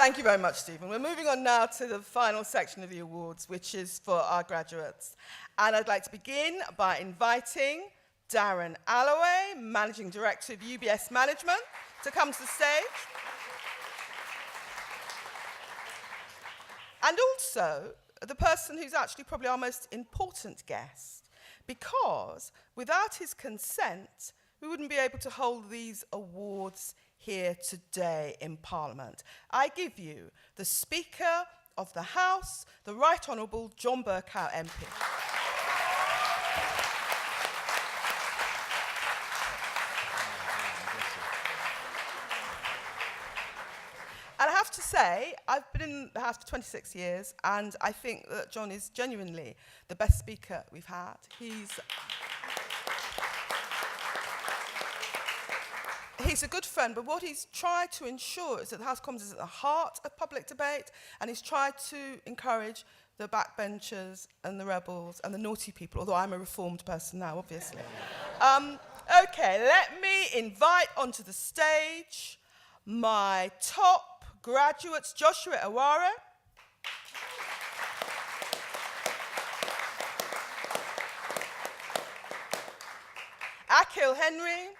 Thank you very much, Stephen. We're moving on now to the final section of the awards, which is for our graduates. And I'd like to begin by inviting Darren Alloway, Managing Director of UBS Management, to come to the stage. And also, the person who's actually probably our most important guest, because without his consent, we wouldn't be able to hold these awards here today in Parliament. I give you the Speaker of the House, the Right Honourable John Bercow MP. And I have to say, I've been in the House for 26 years, and I think that John is genuinely the best speaker we've had. He's a good friend, but what he's tried to ensure is that the House of Commons is at the heart of public debate, and he's tried to encourage the backbenchers and the rebels and the naughty people, although I'm a reformed person now, obviously. Okay, let me invite onto the stage my top graduates, Joshua Awara, Akhil Henry,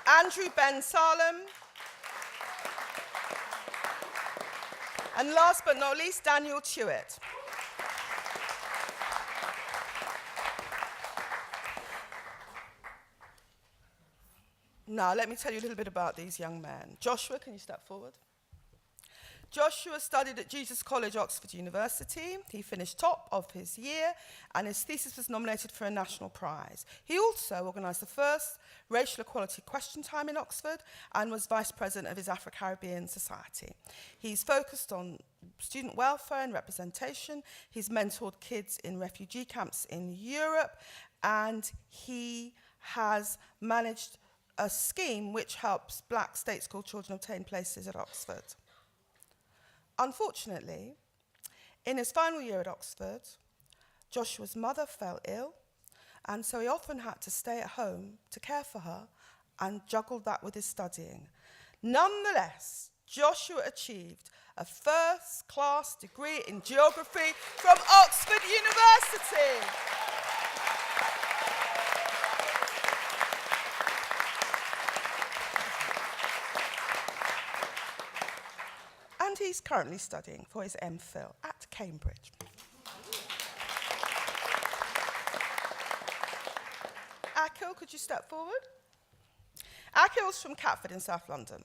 Andrew Ben Salem, and last but not least, Daniel Tuitt. Now, let me tell you a little bit about these young men. Joshua, can you step forward? Joshua studied at Jesus College, Oxford University. He finished top of his year, and his thesis was nominated for a national prize. He also organised the first racial equality question time in Oxford and was vice president of his Afro-Caribbean Society. He's focused on student welfare and representation. He's mentored kids in refugee camps in Europe, and he has managed a scheme which helps black state school children obtain places at Oxford. Unfortunately, in his final year at Oxford, Joshua's mother fell ill, and so he often had to stay at home to care for her and juggled that with his studying. Nonetheless, Joshua achieved a first-class degree in geography from Oxford University. And he's currently studying for his MPhil at Cambridge. Akhil, could you step forward? Akhil's from Catford in South London.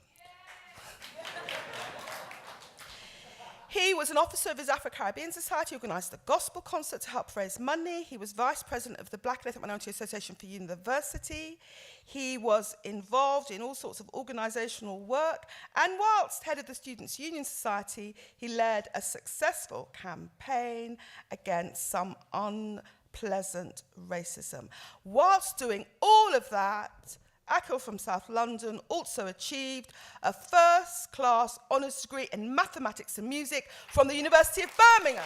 He was an officer of his Afro-Caribbean Society, organised the gospel concert to help raise money. He was vice president of the Black and Ethnic Minority Association for University. He was involved in all sorts of organisational work. And whilst head of the Students' Union Society, he led a successful campaign against some unpleasant racism. Whilst doing all of that, Akhil from South London also achieved a first-class honours degree in mathematics and music from the University of Birmingham.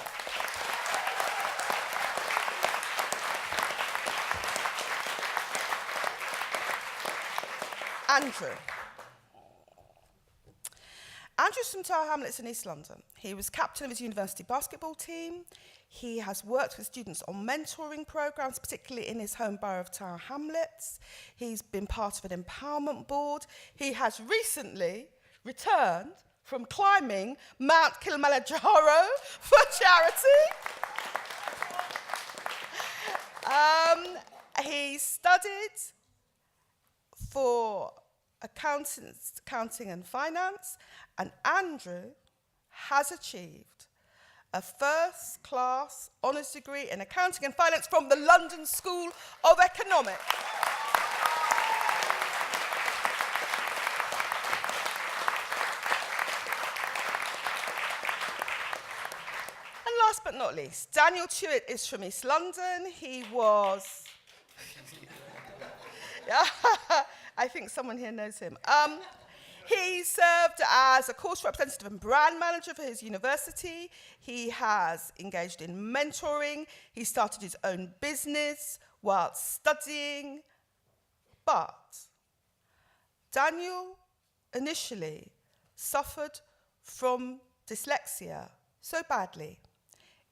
Andrew's from Tower Hamlets in East London. He was captain of his university basketball team. He has worked with students on mentoring programmes, particularly in his home borough of Tower Hamlets. He's been part of an empowerment board. He has recently returned from climbing Mount Kilimanjaro for charity. He studied for accounting and finance, and Andrew has achieved a first-class honours degree in accounting and finance from the London School of Economics. And last but not least, Daniel Tuitt is from East London. He was... I think someone here knows him. He served as a course representative and brand manager for his university. He has engaged in mentoring. He started his own business while studying. But Daniel initially suffered from dyslexia so badly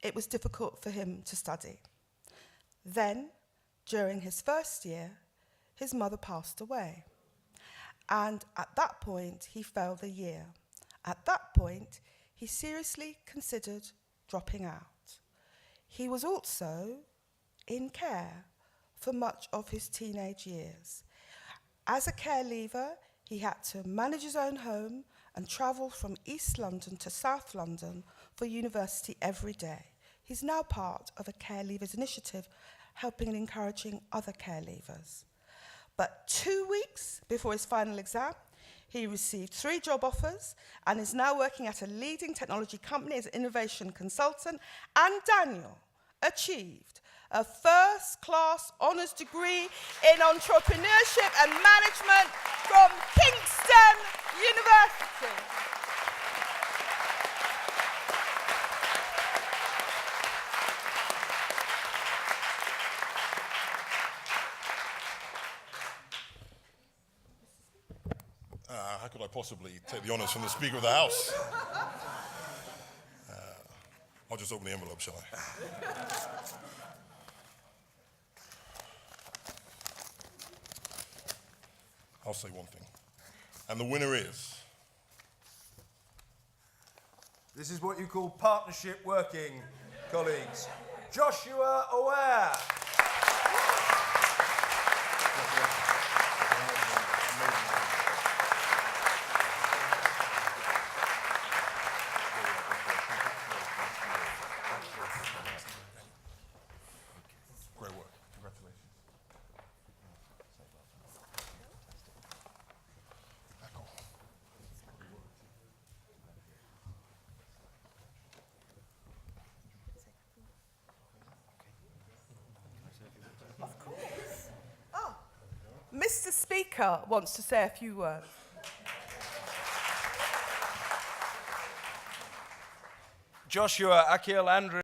it was difficult for him to study. Then, during his first year, his mother passed away. And at that point, he failed the year. At that point, he seriously considered dropping out. He was also in care for much of his teenage years. As a care leaver, he had to manage his own home and travel from East London to South London for university every day. He's now part of a care leavers initiative, helping and encouraging other care leavers. But 2 weeks before his final exam, he received 3 job offers and is now working at a leading technology company as an innovation consultant. And Daniel achieved a first-class honours degree in entrepreneurship and management from Kingston University. How could I possibly take the honours from the Speaker of the House? I'll just open the envelope, shall I? I'll say one thing. And the winner is... This is what you call partnership working, colleagues. Joshua Aware. Great work. Congratulations. Of course. Oh, Mr. Speaker wants to say a few words. Joshua Akil Andrew.